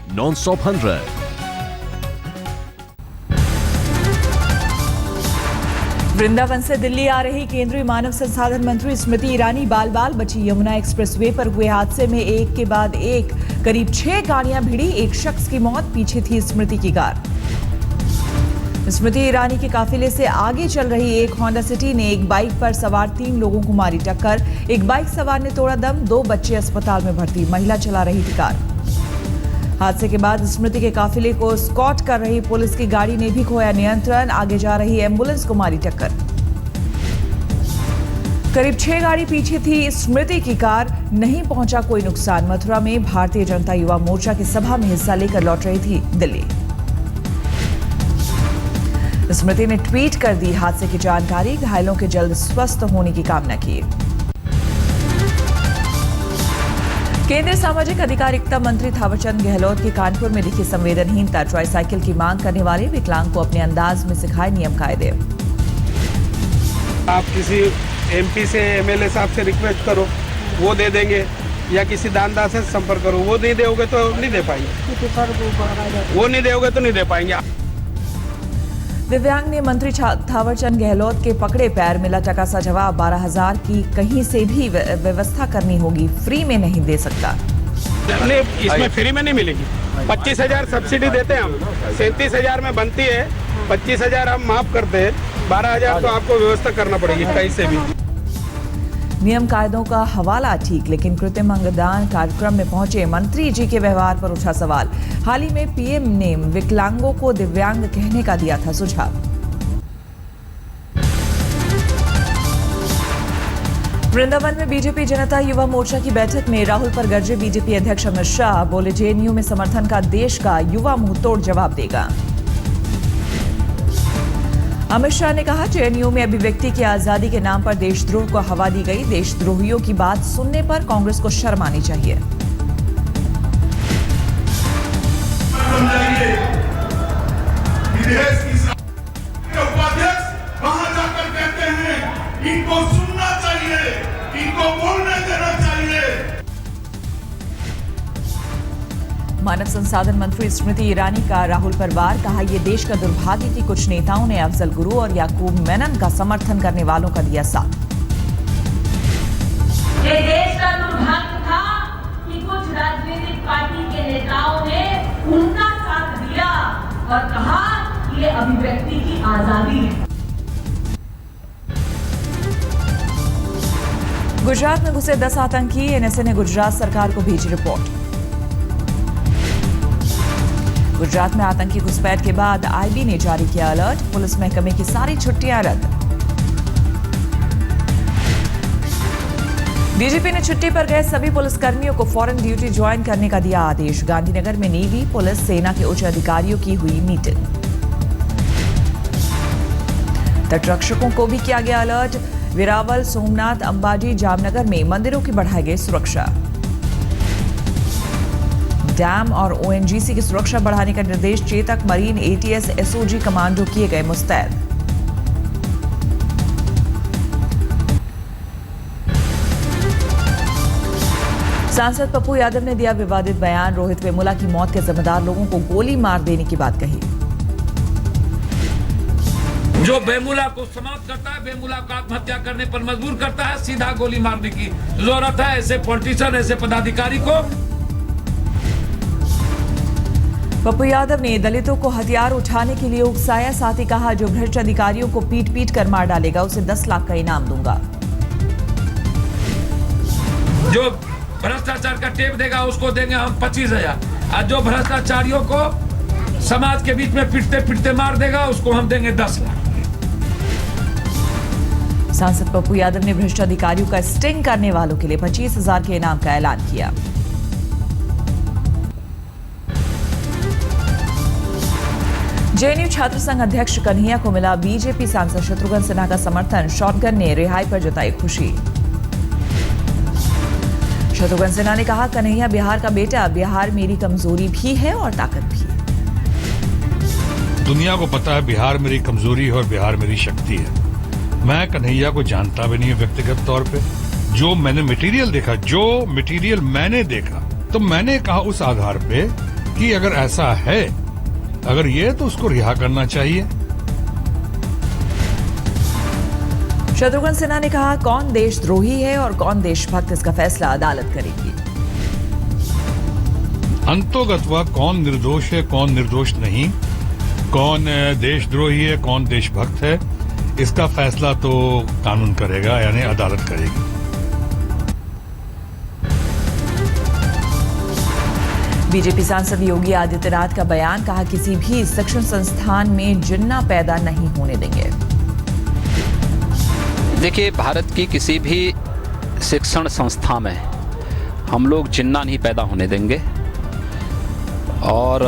Non-stop 100। Vrindavan से दिल्ली आ रही केंद्रीय मानव संसाधन मंत्री स्मृति ईरानी बाल बाल बची। यमुना एक्सप्रेसवे पर हुए हादसे में एक के बाद एक करीब 6 गाड़ियां भिड़ी। एक शख्स की मौत, पीछे थी स्मृति की कार। स्मृति ईरानी के काफिले से आगे चल रही एक होंडा सिटी ने एक बाइक पर सवार 3 लोगों को मारी टक्कर। एक बाइक सवार ने तोड़ा दम, 2 बच्चे अस्पताल में भर्ती। महिला चला रही थी कार। हादसे के बाद स्मृति के काफिले को स्कॉट कर रही पुलिस की गाड़ी ने भी खोया नियंत्रण। आगे जा रही एम्बुलेंस को मारी टक्कर। करीब 6 गाड़ी पीछे थी स्मृति की कार। नहीं पहुंचा कोई नुकसान। मथुरा में भारतीय जनता युवा मोर्चा की सभा में हिस्सा लेकर लौट रही थी दिल्ली। स्मृति ने ट्वीट कर दी हादसे की जानकारी। घायलों के जल्द स्वस्थ होने की कामना की। केंद्रीय सामाजिक अधिकारिता मंत्री थावरचंद गहलोत की कानपुर में दिखी संवेदनहीनता। ट्राईसाइकिल की मांग करने वाले विकलांग को अपने अंदाज में सिखाए नियम कायदे। आप किसी एमपी से एमएलए साहब से रिक्वेस्ट करो, वो दे देंगे, या किसी दानदार से संपर्क करो, वो नहीं दोगे तो नहीं दे पाएंगे। वो नहीं दोगे तो नहीं दे पाएंगे। दिव्यांग ने मंत्री थावरचंद गहलोत के पकड़े पैर। मिला टका सा जवाब। 12,000 की कहीं से भी व्यवस्था करनी होगी, फ्री में नहीं दे सकता। नहीं, इसमें फ्री में नहीं मिलेगी। 25,000 सब्सिडी देते हैं हम, 37,000 में बनती है, 25,000 हम माफ करते हैं, 12,000 तो आपको व्यवस्था करना पड़ेगी कहीं से भी। नियम कायदों का हवाला ठीक, लेकिन कृत्रिम अंगदान कार्यक्रम में पहुंचे मंत्री जी के व्यवहार पर उठा सवाल। हाल ही में पीएम ने विकलांगों को दिव्यांग कहने का दिया था सुझाव। वृंदावन में बीजेपी जनता युवा मोर्चा की बैठक में राहुल पर गरजे बीजेपी अध्यक्ष अमित शाह। बोले जेएनयू में समर्थन का देश का युवा मुंहतोड़ जवाब देगा। अमित शाह ने कहा जेएनयू में अभिव्यक्ति की आजादी के नाम पर देशद्रोह को हवा दी गई। देशद्रोहियों की बात सुनने पर कांग्रेस को शर्म आनी चाहिए। उपाध्यक्ष वहां जाकर कहते हैं इनको सुनना चाहिए, इनको बोलने देना चाहिए। मानव संसाधन मंत्री स्मृति ईरानी का राहुल पर वार। कहा यह देश का दुर्भाग्य कि कुछ नेताओं ने अफजल गुरु और याकूब मेनन का समर्थन करने वालों का दिया साथ। ये देश का दुर्भाग्य था कि कुछ राजनीतिक पार्टी के नेताओं ने उनका साथ दिया और कहा ये अभिव्यक्ति की आजादी है। गुजरात में घुसे 10 आतंकी। एनएसए ने गुजरात सरकार को भेजी रिपोर्ट। गुजरात में आतंकी घुसपैठ के बाद आईबी ने जारी किया अलर्ट। पुलिस महकमे की सारी छुट्टियां रद्द। डीजीपी ने छुट्टी पर गए सभी पुलिसकर्मियों को फौरन ड्यूटी ज्वाइन करने का दिया आदेश। गांधीनगर में नेवी, पुलिस, सेना के उच्च अधिकारियों की हुई मीटिंग। तटरक्षकों को भी किया गया अलर्ट। वेरावल, सोमनाथ, अंबाजी, जामनगर में मंदिरों की बढ़ाई गई सुरक्षा। डैम और ओएनजीसी की सुरक्षा बढ़ाने का निर्देश। Chetak, marine, ATS, SOG commando किए गए मुस्तैद। सांसद पप्पू यादव ने दिया विवादित बयान। रोहित वेमुला की मौत के जिम्मेदार लोगों को गोली मार देने की बात कही। जो वेमुला को समाप्त करता है, वेमुला को आत्महत्या करने पर मजबूर करता है, सीधा गोली मारने की जरूरत है ऐसे पॉलिटिशियन, ऐसे पदाधिकारी को। पप्पू यादव ने दलितों को हथियार उठाने के लिए उकसाया। साथ ही कहा जो भ्रष्ट अधिकारियों को पीट पीट कर मार डालेगा उसे 10 लाख का इनाम दूंगा। जो भ्रष्टाचार का टेप देगा उसको देंगे हम 25,000, और जो भ्रष्टाचारियों को समाज के बीच में पिटते पिटते मार देगा उसको हम देंगे 10 लाख। सांसद पप्पू यादव ने भ्रष्ट अधिकारियों का स्टिंग करने वालों के लिए 25,000 के इनाम का ऐलान किया। जेएनयू छात्र संघ अध्यक्ष कन्हैया को मिला बीजेपी सांसद शत्रुघ्न सिन्हा का समर्थन। शॉटगन ने रिहाई पर जताई खुशी। शत्रुघ्न सिन्हा ने कहा कन्हैया बिहार का बेटा, बिहार मेरी कमजोरी भी है और ताकत भी। दुनिया को पता है बिहार मेरी कमजोरी है और बिहार मेरी शक्ति है। मैं कन्हैया को जानता भी नहीं व्यक्तिगत तौर पे। जो मैंने मटेरियल देखा, जो मटेरियल मैंने देखा, तो मैंने कहा उस आधार पे कि अगर ऐसा है, अगर ये तो उसको रिहा करना चाहिए। शत्रुघ्न सिन्हा ने कहा, कौन देशद्रोही है और कौन देशभक्त, इसका फैसला अदालत करेगी। अंतोगत्वा कौन निर्दोष है, कौन निर्दोष नहीं, कौन देशद्रोही है, कौन देशभक्त है, इसका फैसला तो कानून करेगा, यानी अदालत करेगी। बीजेपी सांसद योगी आदित्यनाथ का बयान, कहा किसी भी शिक्षण संस्थान में जिन्ना पैदा नहीं होने देंगे। देखिए, भारत की किसी भी शिक्षण संस्था में हम लोग जिन्ना नहीं पैदा होने देंगे और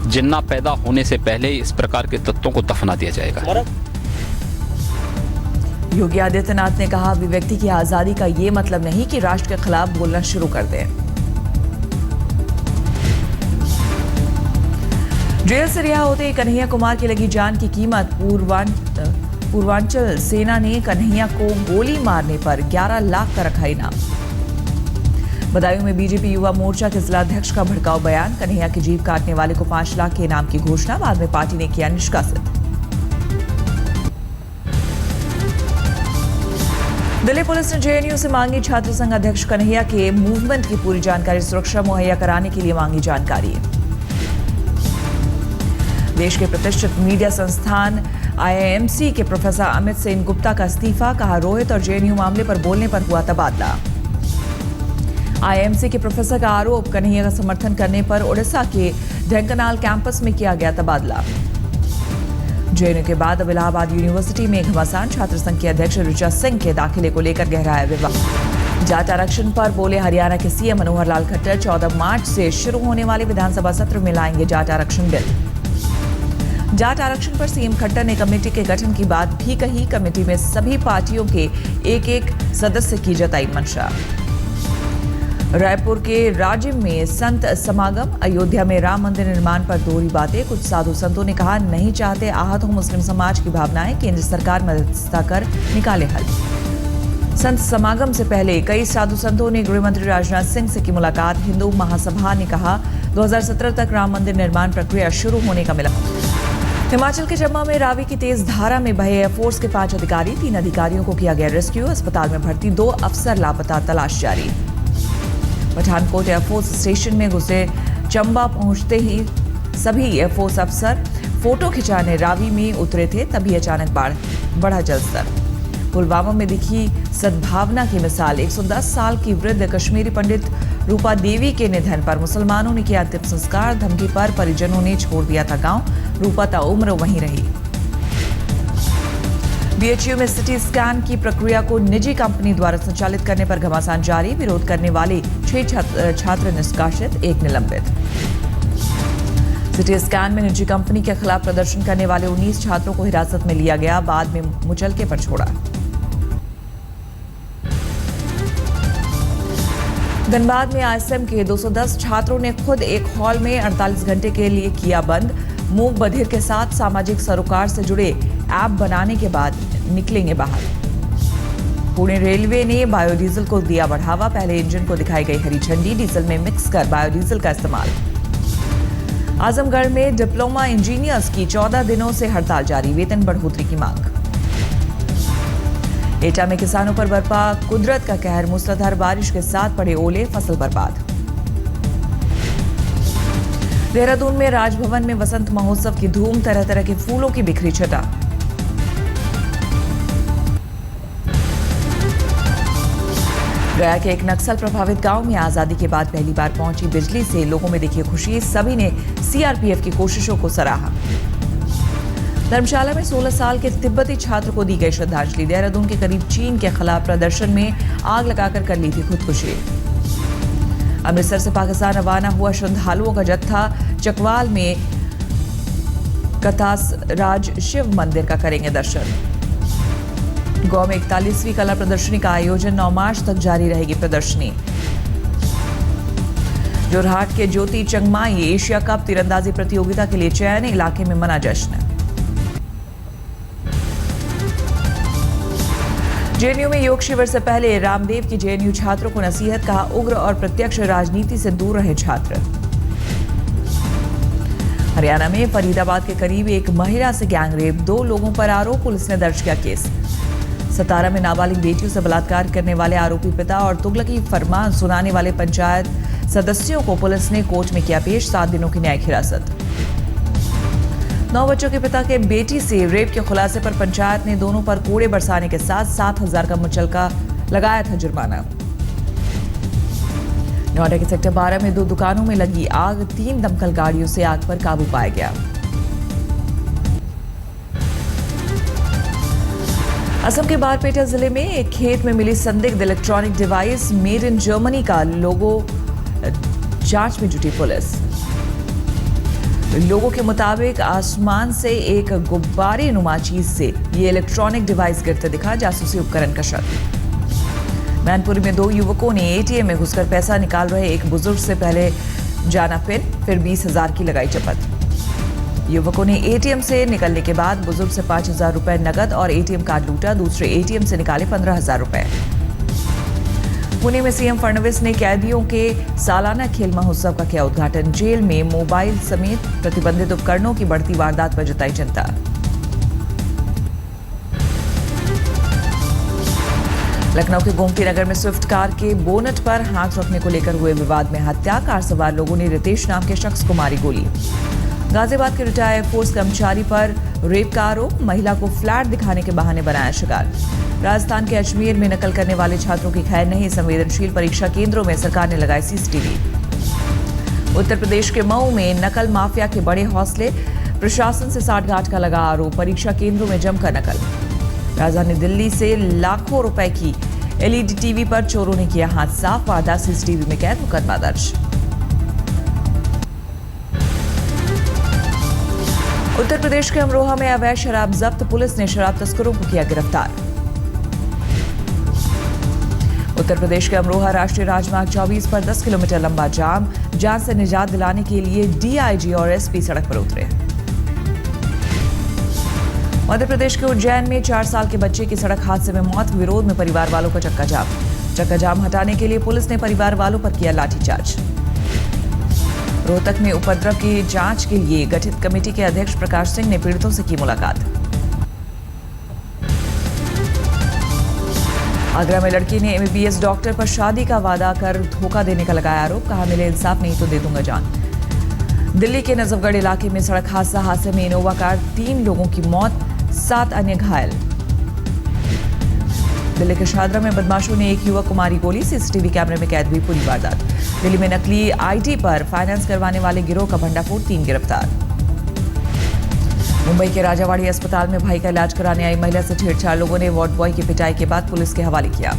जिन्ना पैदा होने से पहले ही इस प्रकार के तत्वों को दफना दिया जाएगा। योगी आदित्यनाथ ने कहा, अभिव्यक्ति की आजादी का ये मतलब नहीं कि राष्ट्र के खिलाफ बोलना शुरू कर दें। जेल से रिहा होते ही कन्हैया कुमार की लगी जान की कीमत, पूर्वांचल सेना ने कन्हैया को गोली मारने पर 11 लाख का रखा इनाम। बदायूं में बीजेपी युवा मोर्चा के जिलाध्यक्ष का भड़काऊ बयान, कन्हैया की जीभ काटने वाले को 5 लाख के इनाम की घोषणा, बाद में पार्टी ने किया निष्कासित। दिल्ली पुलिस ने जेएनयू से मांगी छात्र संघ अध्यक्ष कन्हैया के मूवमेंट की पूरी जानकारी, सुरक्षा मुहैया कराने के लिए मांगी जानकारी। देश के प्रतिष्ठित मीडिया संस्थान आईआईएमसी के प्रोफेसर अमित सेन गुप्ता का इस्तीफा, कहा रोहित और जेएनयू मामले पर बोलने पर हुआ तबादला। आईआईएमसी के प्रोफेसर का आरोप, कन्हैया का समर्थन करने पर उड़ीसा के ढेंकनाल कैंपस में किया गया तबादला। जेएनयू के बाद अब इलाहाबाद यूनिवर्सिटी में घमासान, छात्र संघ के अध्यक्ष ऋचा सिंह के दाखिले को लेकर गहराया विवाद। जाट आरक्षण पर बोले हरियाणा के सीएम मनोहर लाल खट्टर, 14 मार्च से शुरू होने वाले विधानसभा सत्र में लाएंगे जाट आरक्षण बिल। जाट आरक्षण पर सीएम खट्टर ने कमेटी के गठन की बात भी कही, कमेटी में सभी पार्टियों के एक सदस्य की जताई मंशा। रायपुर के राजिम में संत समागम, अयोध्या में राम मंदिर निर्माण पर दोहरी बातें, कुछ साधु संतों ने कहा नहीं चाहते आहत हो मुस्लिम समाज की भावनाएं, केंद्र सरकार मध्यस्थता कर निकाले हल। संत समागम से पहले कई साधु संतों ने गृह मंत्री राजनाथ सिंह से की मुलाकात, हिंदू महासभा ने कहा 2017 तक राम मंदिर निर्माण प्रक्रिया शुरू होने का मिला। हिमाचल के चंबा में रावी की तेज धारा में बहे एयरफोर्स के 5 अधिकारी, 3 अधिकारियों को किया गया रेस्क्यू, अस्पताल में भर्ती 2 अफसर लापता, तलाश जारी। पठानकोट एयरफोर्स स्टेशन में घुसे चंबा पहुंचते ही सभी एयरफोर्स अफसर फोटो खिंचाने रावी में उतरे थे, तभी अचानक बढ़ा जलस्तर। पुलवामा में दिखी सद्भावना की मिसाल, 110 साल की वृद्ध कश्मीरी पंडित रूपा देवी के निधन पर मुसलमानों ने किया अंतिम संस्कार, धमकी पर परिजनों ने छोड़ दिया था गांव, रूपा ताउम्र वहीं रही। बीएचयू में सिटी स्कैन की प्रक्रिया को निजी कंपनी द्वारा संचालित करने पर घमासान जारी, विरोध करने वाले 6 छात्र निष्कासित, 1 निलंबित। सिटी स्कैन में निजी कंपनी के खिलाफ प्रदर्शन करने वाले 19 छात्रों को हिरासत में लिया गया, बाद में मुचलके पर छोड़ा। धनबाद में आईएसएम के 210 छात्रों ने खुद एक हॉल में 48 घंटे के लिए किया बंद, मूक बधिर के साथ सामाजिक सरोकार से जुड़े ऐप बनाने के बाद निकलेंगे बाहर। पुणे रेलवे ने बायोडीजल को दिया बढ़ावा, पहले इंजन को दिखाई गई हरी झंडी, डीजल में मिक्स कर बायोडीजल का इस्तेमाल। आजमगढ़ में डिप्लोमा इंजीनियर्स की 14 दिनों से हड़ताल जारी, वेतन बढ़ोतरी की मांग। एटा में किसानों पर बरपा कुदरत का कहर, मूसलाधार बारिश के साथ पड़े ओले, फसल बर्बाद। देहरादून में राजभवन में वसंत महोत्सव की धूम, तरह तरह के फूलों की बिखरी छटा। गया के एक नक्सल प्रभावित गांव में आजादी के बाद पहली बार पहुंची बिजली से लोगों में दिखी खुशी, सभी ने सीआरपीएफ की कोशिशों को सराहा। धर्मशाला में 16 साल के तिब्बती छात्र को दी गई श्रद्धांजलि, देहरादून के करीब चीन के खिलाफ प्रदर्शन में आग लगाकर कर ली थी खुदकुशी। अमृतसर से पाकिस्तान रवाना हुआ श्रद्धालुओं का जत्था चकवाल में कथास राज शिव मंदिर का करेंगे दर्शन। गौ में 41वीं कला प्रदर्शनी का आयोजन, 9 मार्च तक जारी रहेगी प्रदर्शनी। जोरहाट के ज्योति चंगमाई एशिया कप तीरंदाजी प्रतियोगिता के लिए चयन, इलाके में मना जश्न। जेएनयू में योग शिविर से पहले रामदेव की जेएनयू छात्रों को नसीहत, कहा उग्र और प्रत्यक्ष राजनीति से दूर रहे छात्र। हरियाणा में फरीदाबाद के करीब एक महिला से गैंगरेप, 2 लोगों पर आरोप, पुलिस ने दर्ज किया केस। सतारा में नाबालिग बेटियों से बलात्कार करने वाले आरोपी पिता और तुगलकी फरमान सुनाने वाले पंचायत सदस्यों को पुलिस ने कोर्ट में किया पेश, 7 दिनों की न्यायिक हिरासत। 9 बच्चों के पिता के बेटी से रेप के खुलासे पर पंचायत ने दोनों पर कोड़े बरसाने के साथ 7,000 का मुचलका लगाया था जुर्माना। नोएडा के सेक्टर 12 में 2 दुकानों में लगी आग, 3 दमकल गाड़ियों से आग पर काबू पाया गया। असम के बारपेटा जिले में एक खेत में मिली संदिग्ध electronic device made in Germany का लोगो जांच में जुटी पुलिस। लोगों के मुताबिक आसमान से एक गुब्बारे नुमा चीज से ये इलेक्ट्रॉनिक डिवाइस गिरते दिखा, जासूसी उपकरण का शक। मैनपुरी में 2 युवकों ने एटीएम में घुसकर पैसा निकाल रहे एक बुजुर्ग से पहले जाना पिन, फिर 20,000 की लगाई चपत। युवकों ने एटीएम से निकलने के बाद बुजुर्ग से 5,000 रुपए नकद और एटीएम कार्ड लूटा, दूसरे एटीएम से निकाले 15,000 रुपए। पुणे में सीएम फडणवीस ने कैदियों के सालाना खेल महोत्सव का किया उद्घाटन, जेल में मोबाइल समेत प्रतिबंधित उपकरणों की बढ़ती वारदात पर जताई चिंता। लखनऊ के गोमती नगर में स्विफ्ट कार के बोनट पर हाथ रखने को लेकर हुए विवाद में हत्या, कार सवार लोगों ने रितेश नाम के शख्स को मारी गोली। गाजियाबाद के रिटायर्ड एयरफोर्स कर्मचारी पर रेप का आरोप, महिला को फ्लैट दिखाने के बहाने बनाया शिकार। राजस्थान के अजमेर में नकल करने वाले छात्रों की खैर नहीं, संवेदनशील परीक्षा केंद्रों में सरकार ने लगाए सीसीटीवी। उत्तर प्रदेश के मऊ में नकल माफिया के बड़े हौसले, प्रशासन से साठगांठ का लगा आरोप, परीक्षा केंद्रों में जमकर नकल। राजधानी दिल्ली से लाखों रुपए की एलईडी टीवी पर चोरों ने किया हाथ साफ, वारदात सीसीटीवी में कैद, मुकदमा दर्ज। उत्तर प्रदेश के अमरोहा में अवैध शराब जब्त, पुलिस ने शराब तस्करों को किया गिरफ्तार। उत्तर प्रदेश के अमरोहा राष्ट्रीय राजमार्ग 24 पर 10 किलोमीटर लंबा जाम, जान से निजात दिलाने के लिए डीआईजी और एसपी सड़क पर उतरे। मध्य प्रदेश के उज्जैन में 4 साल के बच्चे की सड़क हादसे में मौत, विरोध में परिवार वालों का चक्का जाम हटाने के लिए पुलिस ने परिवार वालों पर किया लाठीचार्ज। रोहतक में उपद्रव की जांच के लिए गठित कमेटी के अध्यक्ष प्रकाश सिंह ने पीड़ितों से की मुलाकात। आगरा में लड़की ने एमबीबीएस डॉक्टर पर शादी का वादा कर धोखा देने का लगाया आरोप, कहा मिले इंसाफ नहीं तो दे दूंगा जान। दिल्ली के नजफगढ़ इलाके में सड़क हादसे में इनोवा कार, 3 लोगों की मौत, 7 अन्य घायल। दिल्ली के शादरा में बदमाशों ने एक युवक को मारी गोली, सीसीटीवी कैमरे में कैद हुई पूरी वारदात। दिल्ली में नकली आईडी पर फाइनेंस करवाने वाले गिरोह का भंडाफोड़, 3 गिरफ्तार। मुंबई के राजावाड़ी अस्पताल में भाई का इलाज कराने आई महिला से छेड़छाड़, लोगों ने वार्ड बॉय की पिटाई के बाद पुलिस के हवाले किया।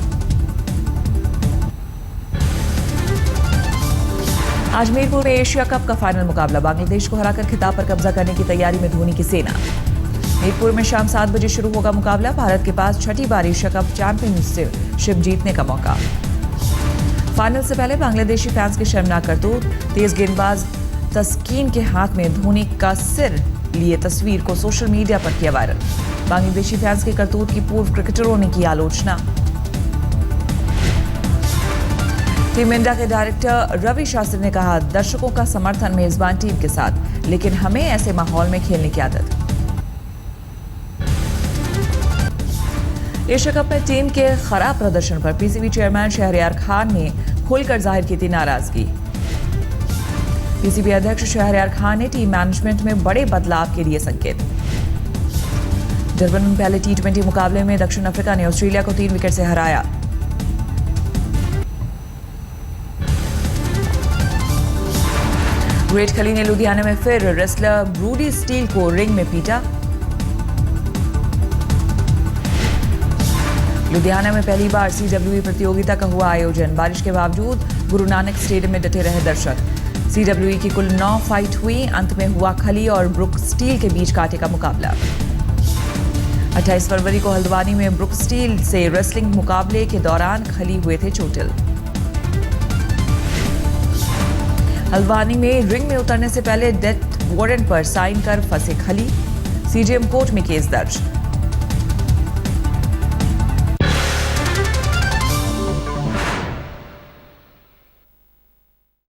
आज मीरपुर में एशिया कप का फाइनल मुकाबला, बांग्लादेश को हराकर खिताब पर कब्जा करने की तैयारी में धोनी की सेना। मीरपुर में शाम 7 बजे शुरू होगा मुकाबला, भारत के पास 6ठी बार एशिया कप चैंपियनशिप जीतने का मौका। फाइनल से पहले बांग्लादेशी फैंस के शर्मनाक करतूत, तेज गेंदबाज तस्कीन के हाथ में धोनी का सिर लिए तस्वीर को सोशल मीडिया पर किया वायरल। बांग्लादेशी फैंस के करतूत की पूर्व क्रिकेटरों ने की आलोचना। टीम इंडिया के डायरेक्टर रवि शास्त्री ने कहा, दर्शकों का समर्थन मेजबान टीम के साथ, लेकिन हमें ऐसे माहौल में खेलने की आदत। एशिया कप में टीम के खराब प्रदर्शन पर पीसीबी चेयरमैन शहरयार खान ने खुलकर जाहिर की थी नाराजगी। पीसीबी अध्यक्ष शहरयार खान ने टीम मैनेजमेंट में बड़े बदलाव के लिए संकेत। डरबन में पहले T20 मुकाबले में दक्षिण अफ्रीका ने ऑस्ट्रेलिया को 3 विकेट से हराया। ग्रेट खली ने लुधियाना में फिर रेसलर ब्रूडी स्टील को रिंग में पीटा। लुधियाना में पहली बार CWE प्रतियोगिता का हुआ आयोजन, बारिश के बावजूद गुरु नानक स्टेडियम में डटे रहे दर्शक। CWE की कुल 9 फाइट हुई, अंत में हुआ खली और ब्रुक स्टील के बीच कांटे का मुकाबला। 28 फरवरी को हल्द्वानी में ब्रुक स्टील से रेसलिंग मुकाबले के दौरान खली हुए थे चोटिल। हल्द्वानी में रिंग में उतरने से पहले डेथ वारंट पर साइन कर फंसे खली, CJM कोर्ट में केस दर्ज।